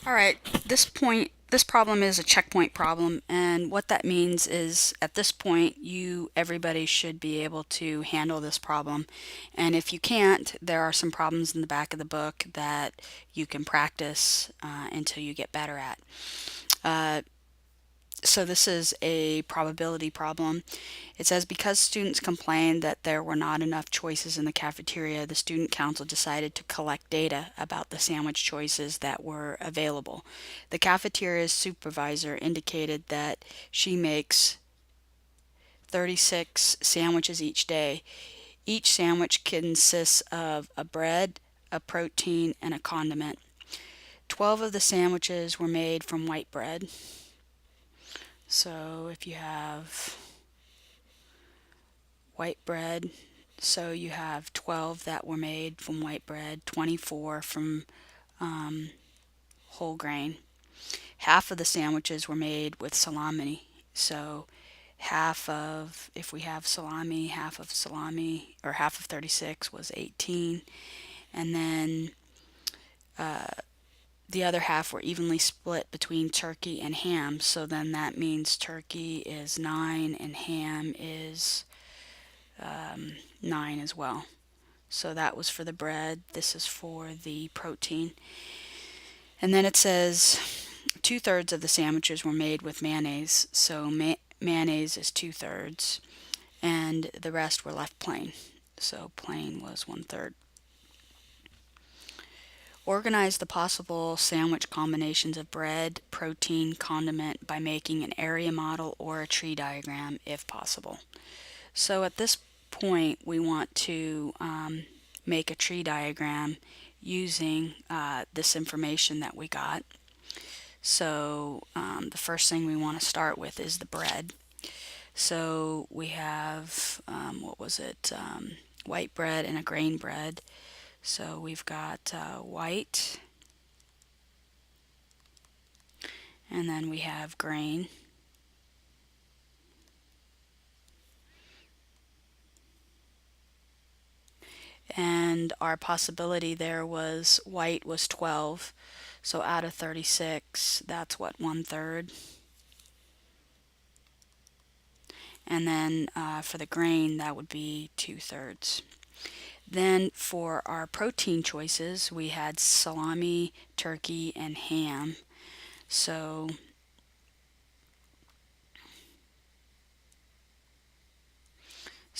Alright, this problem is a checkpoint problem, and what that means is at this point everybody should be able to handle this problem. And if you can't, there are some problems in the back of the book that you can practice until you get better at. Uh, so this is a probability problem. It says because students complained that there were not enough choices in the cafeteria, the student council decided to collect data about the sandwich choices that were available. The cafeteria's supervisor indicated that she makes 36 sandwiches each day. Each sandwich consists of a bread, a protein, and a condiment. 12 of the sandwiches were made from white bread. So if you have white bread, so you have 12 that were made from white bread, 24 from whole grain. Half of the sandwiches were made with salami. So if we have salami, or half of 36 was 18. And then the other half were evenly split between turkey and ham. So then that means turkey is 9 and ham is 9 as well. So that was for the bread. This is for the protein. And then it says 2/3 of the sandwiches were made with mayonnaise. So mayonnaise is 2/3, and the rest were left plain. So plain was 1/3. Organize the possible sandwich combinations of bread, protein, condiment by making an area model or a tree diagram if possible. So at this point we want to make a tree diagram using this information that we got. So the first thing we want to start with is the bread. So we have, white bread and a grain bread. So we've got white, and then we have grain. And our possibility there was white was 12. So out of 36, that's what, 1/3. And then for the grain, that would be 2/3. Then for our protein choices, we had salami, turkey, and ham. So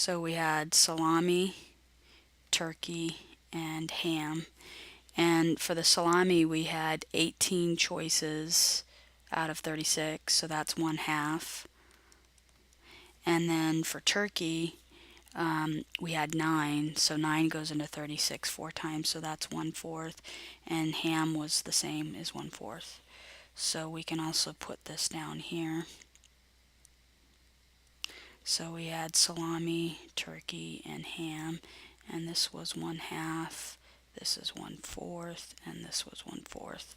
we had salami, turkey, and ham. And for the salami, we had 18 choices out of 36, so that's 1/2. And then for turkey, we had 9, so 9 goes into 36 4 times, so that's 1/4. And ham was the same as 1/4. So we can also put this down here. So we had salami, turkey, and ham, and this was 1/2, this is 1/4, and this was 1/4.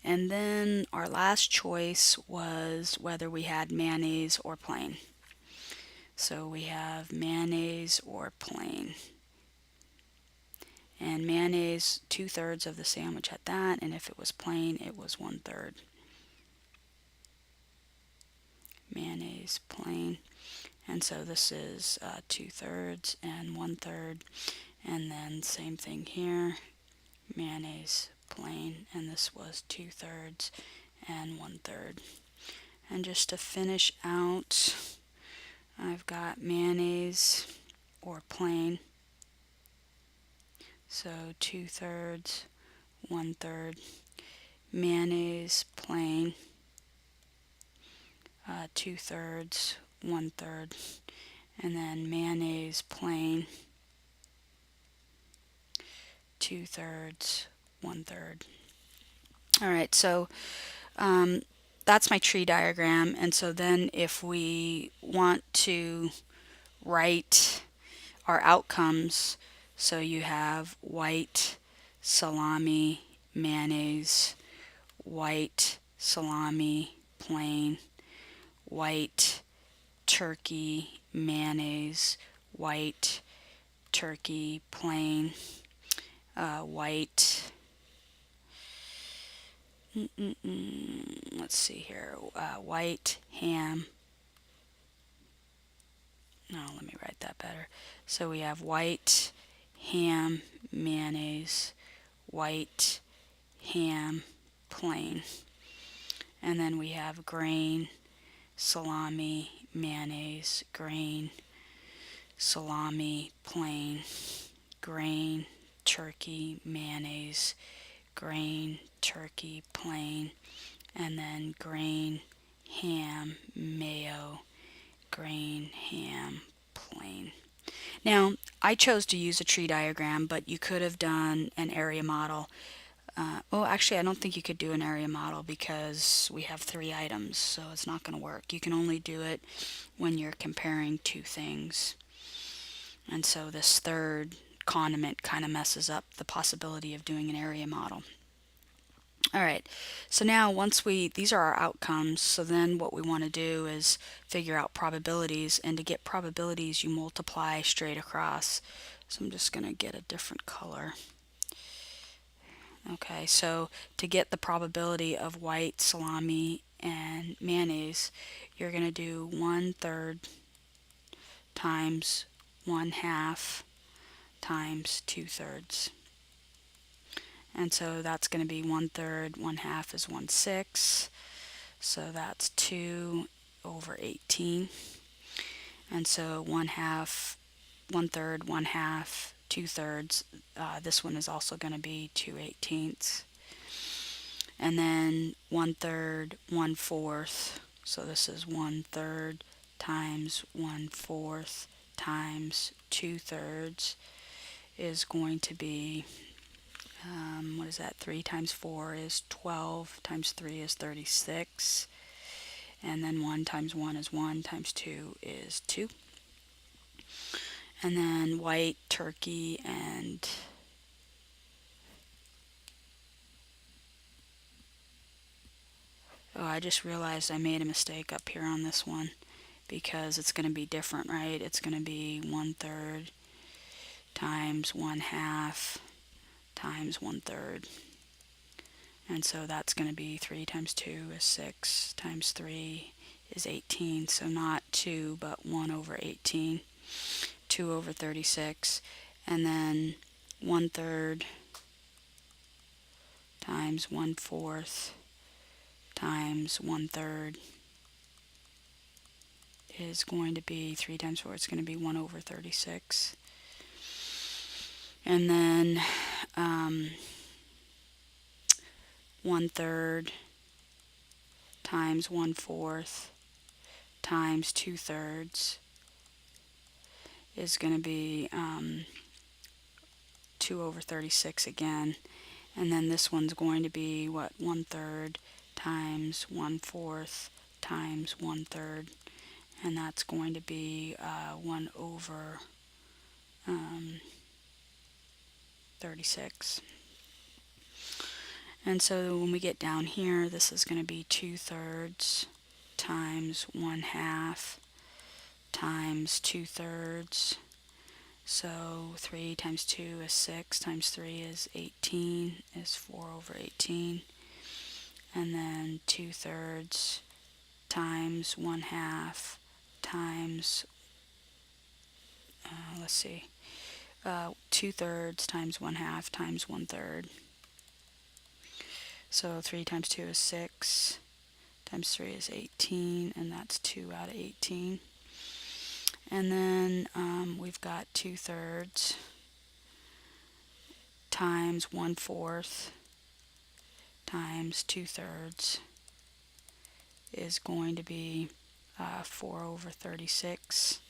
And then our last choice was whether we had mayonnaise or plain. So we have mayonnaise or plain. And mayonnaise, 2/3 of the sandwich had that, and if it was plain, it was 1/3. Mayonnaise, plain. And so this is 2/3 and 1/3. And then same thing here, mayonnaise, plain, and this was 2/3 and 1/3. And just to finish out, I've got mayonnaise or plain. So 2/3, 1/3, mayonnaise, plain, 2/3, 1/3, and then mayonnaise, plain, 2/3, 1/3. All right, so that's my tree diagram. And so then if we want to write our outcomes, so you have white, salami, mayonnaise, white, salami, plain, white, turkey, mayonnaise, white, turkey, plain, white, let's see here, white ham. No, let me write that better. So we have white ham mayonnaise, white ham plain, and then we have grain salami mayonnaise, grain salami plain, grain turkey mayonnaise, grain turkey plain, and then grain ham mayo, grain ham plain. Now, I chose to use a tree diagram, but you could have done an area model. Well, actually, I don't think you could do an area model because we have 3 items, so it's not going to work. You can only do it when you're comparing 2 things. And so this third condiment kind of messes up the possibility of doing an area model. All right, so now these are our outcomes, so then what we want to do is figure out probabilities, and to get probabilities you multiply straight across. So I'm just going to get a different color. Okay, so to get the probability of white salami and mayonnaise, you're going to do 1/3 times 1/2 times 2/3. And so that's going to be 1/3, 1/2 is 1/6. So that's 2/18. And so 1/2, 1/3, 1/2, 2/3. This one is also going to be 2/18. And then 1/3, 1/4. So this is 1/3 times 1/4 times 2/3 is going to be, what is that? 3 times 4 is 12, times 3 is 36, and then 1 times 1 is 1, times 2 is 2. And then white turkey and oh, I just realized I made a mistake up here on this one because it's going to be different, right? It's going to be 1/3 times 1/2 times 1/3. And so that's going to be 3 times 2 is 6, times 3 is 18. So not 2, but 1/18, 2/36. And then 1/3 times 1/4 times 1/3 is going to be 3 times 4, it's going to be 1/36. And then 1/3 times 1/4 times 2/3 is going to be 2/36 again. And then this one's going to be what? 1/3 times 1/4 times 1/3, and that's going to be 1/36. And so when we get down here, this is going to be 2/3 times 1/2 times 2/3. So 3 times 2 is 6, times 3 is 18, is 4/18. And then 2/3 times 1/2 times, let's see, 2/3 times 1/2 times 1/3. So 3 times 2 is 6, times 3 is 18, and that's 2/18. And then we've got 2/3 times 1/4 times 2/3 is going to be 4/36.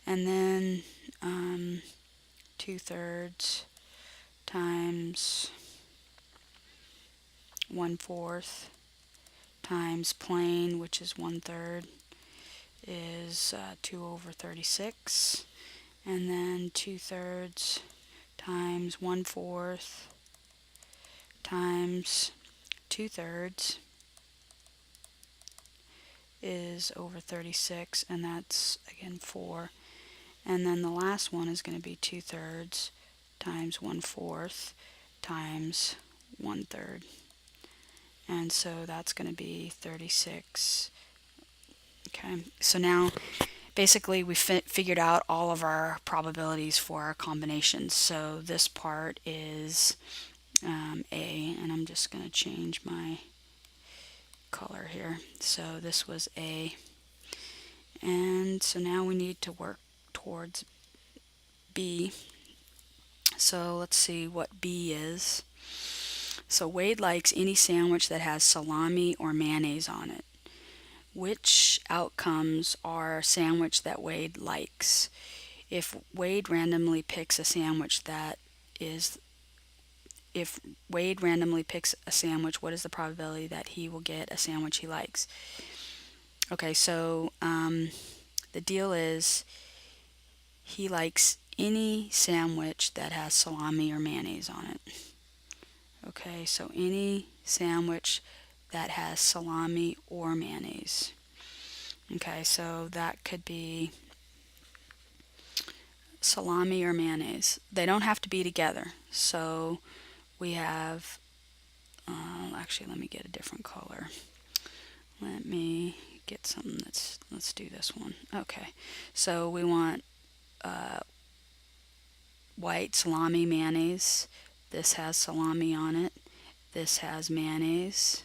And then 2/3 times 1/4 times plain, which is 1/3, is 2/36. And then 2/3 times 1/4 times 2/3 is over 36, and that's again 4. And then the last one is going to be 2/3 times 1/4 times 1/3, And so that's going to be 36. Okay, so now basically we figured out all of our probabilities for our combinations. So this part is A, and I'm just going to change my color here. So this was A, and so now we need to work towards B. So let's see what B is. So Wade likes any sandwich that has salami or mayonnaise on it. Which outcomes are a sandwich that Wade likes? If Wade randomly picks a sandwich that is if Wade randomly picks a sandwich, what is the probability that he will get a sandwich he likes? Okay, so the deal is he likes any sandwich that has salami or mayonnaise on it. Okay, so any sandwich that has salami or mayonnaise. Okay, so that could be salami or mayonnaise. They don't have to be together. So we have, actually, let me get a different color. Let me get something let's do this one. Okay, so we want white salami mayonnaise. This has salami on it. This has mayonnaise.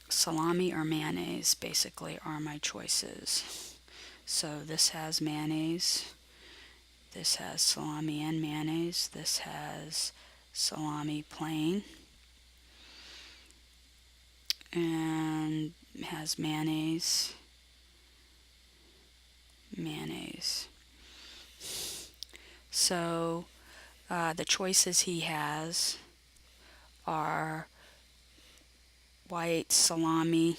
Salami or mayonnaise basically are my choices. So this has mayonnaise. This has salami and mayonnaise. This has salami plain. And has mayonnaise. Mayonnaise. So the choices he has are white salami,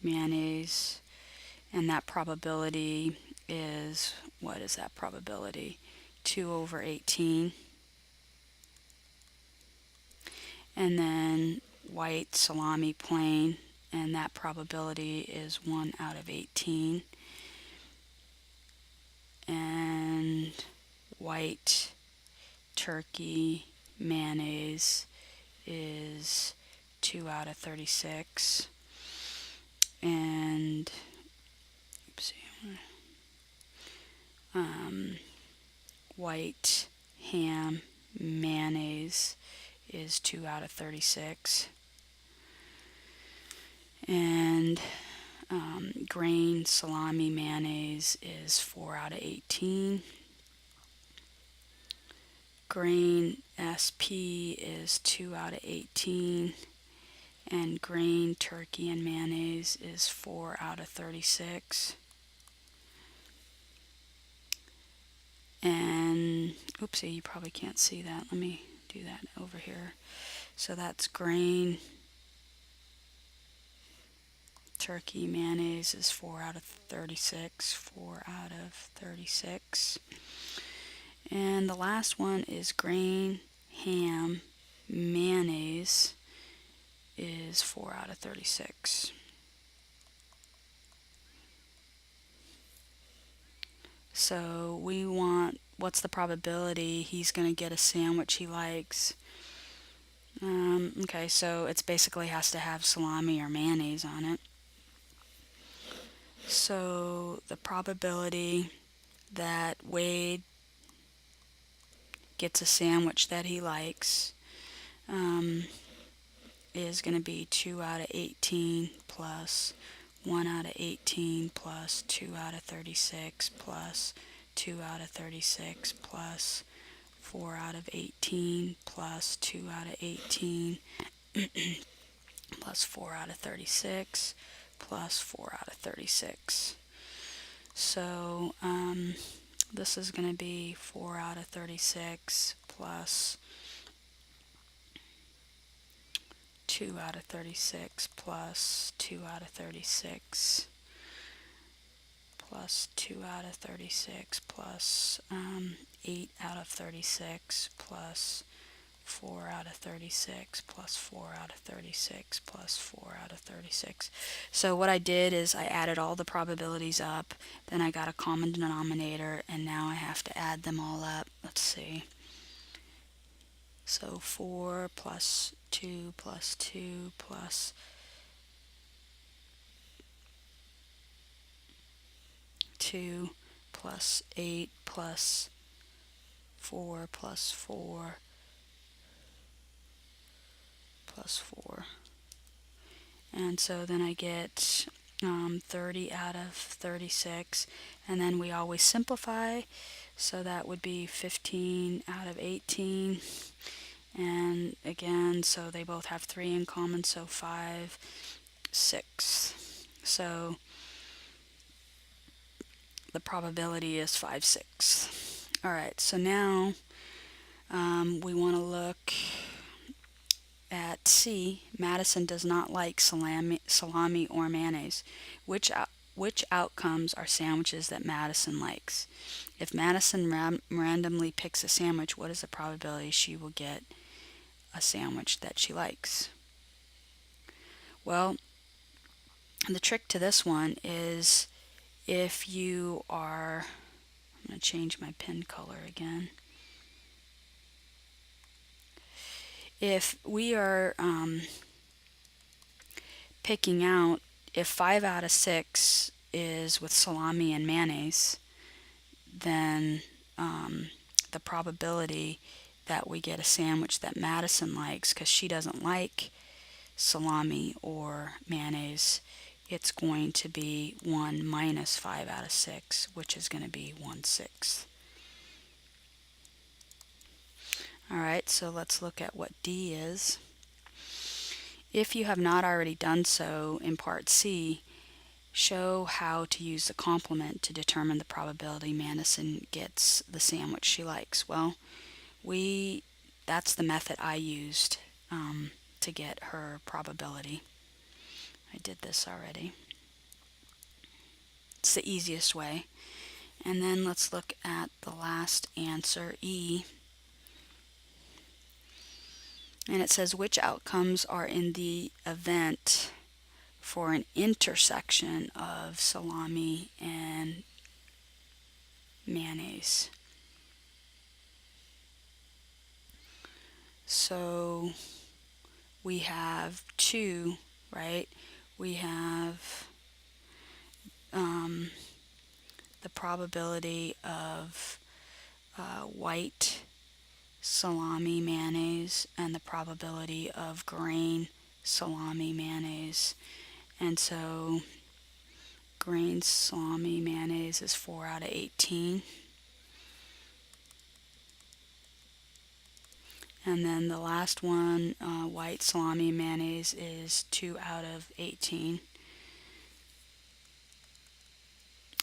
mayonnaise, and that probability is, what is that probability? 2 over 18. And then white salami plain, and that probability is 1 out of 18. And white turkey mayonnaise is 2 out of 36. And white ham mayonnaise is 2 out of 36. And grain salami mayonnaise is 4 out of 18. Grain SP is 2 out of 18. And grain turkey and mayonnaise is 4 out of 36. And oopsie, you probably can't see that. Let me do that over here. So that's grain turkey mayonnaise is 4 out of 36. 4 out of 36. And the last one is grain ham mayonnaise is 4 out of 36. So we want, what's the probability he's going to get a sandwich he likes? Okay, so it's basically has to have salami or mayonnaise on it. So the probability that Wade gets a sandwich that he likes is going to be 2 out of 18 plus 1 out of 18 plus 2 out of 36 plus 2 out of 36 plus 4 out of 18 plus 2 out of 18 plus 4 out of 36 plus 4 out of 36. So this is going to be 4 out of 36 plus 2 out of 36 plus 2 out of 36 plus 2 out of 36 plus 8 out of 36 plus 4 out of 36 plus 4 out of 36 plus 4 out of 36. So what I did is I added all the probabilities up, then I got a common denominator, and now I have to add them all up. Let's see. So 4 plus 2 plus 2 plus 2 plus 8 plus 4 plus 4 plus 4. And so then I get 30 out of 36. And then we always simplify. So that would be 15 out of 18. And again, so they both have 3 in common, so 5, 6. So the probability is 5/6. Alright, so now we want to look at C. Madison does not like salami or mayonnaise. Which outcomes are sandwiches that Madison likes? If Madison randomly picks a sandwich, what is the probability she will get a sandwich that she likes? Well, the trick to this one is if you are, I'm going to change my pen color again. If we are picking out, if 5 out of 6 is with salami and mayonnaise, then the probability that we get a sandwich that Madison likes, because she doesn't like salami or mayonnaise, it's going to be 1 minus 5 out of 6, which is going to be 1/6. Alright, so let's look at what D is. If you have not already done so in part C, show how to use the complement to determine the probability Madison gets the sandwich she likes. Well, that's the method I used to get her probability. I did this already. It's the easiest way. And then let's look at the last answer, E. And it says which outcomes are in the event for an intersection of salami and mayonnaise. So we have 2, right? We have the probability of white salami mayonnaise and the probability of grain salami mayonnaise. And so grain salami mayonnaise is 4 out of 18. And then the last one, white salami mayonnaise, is 2 out of 18.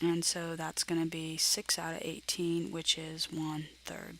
And so that's going to be 6 out of 18, which is 1/3.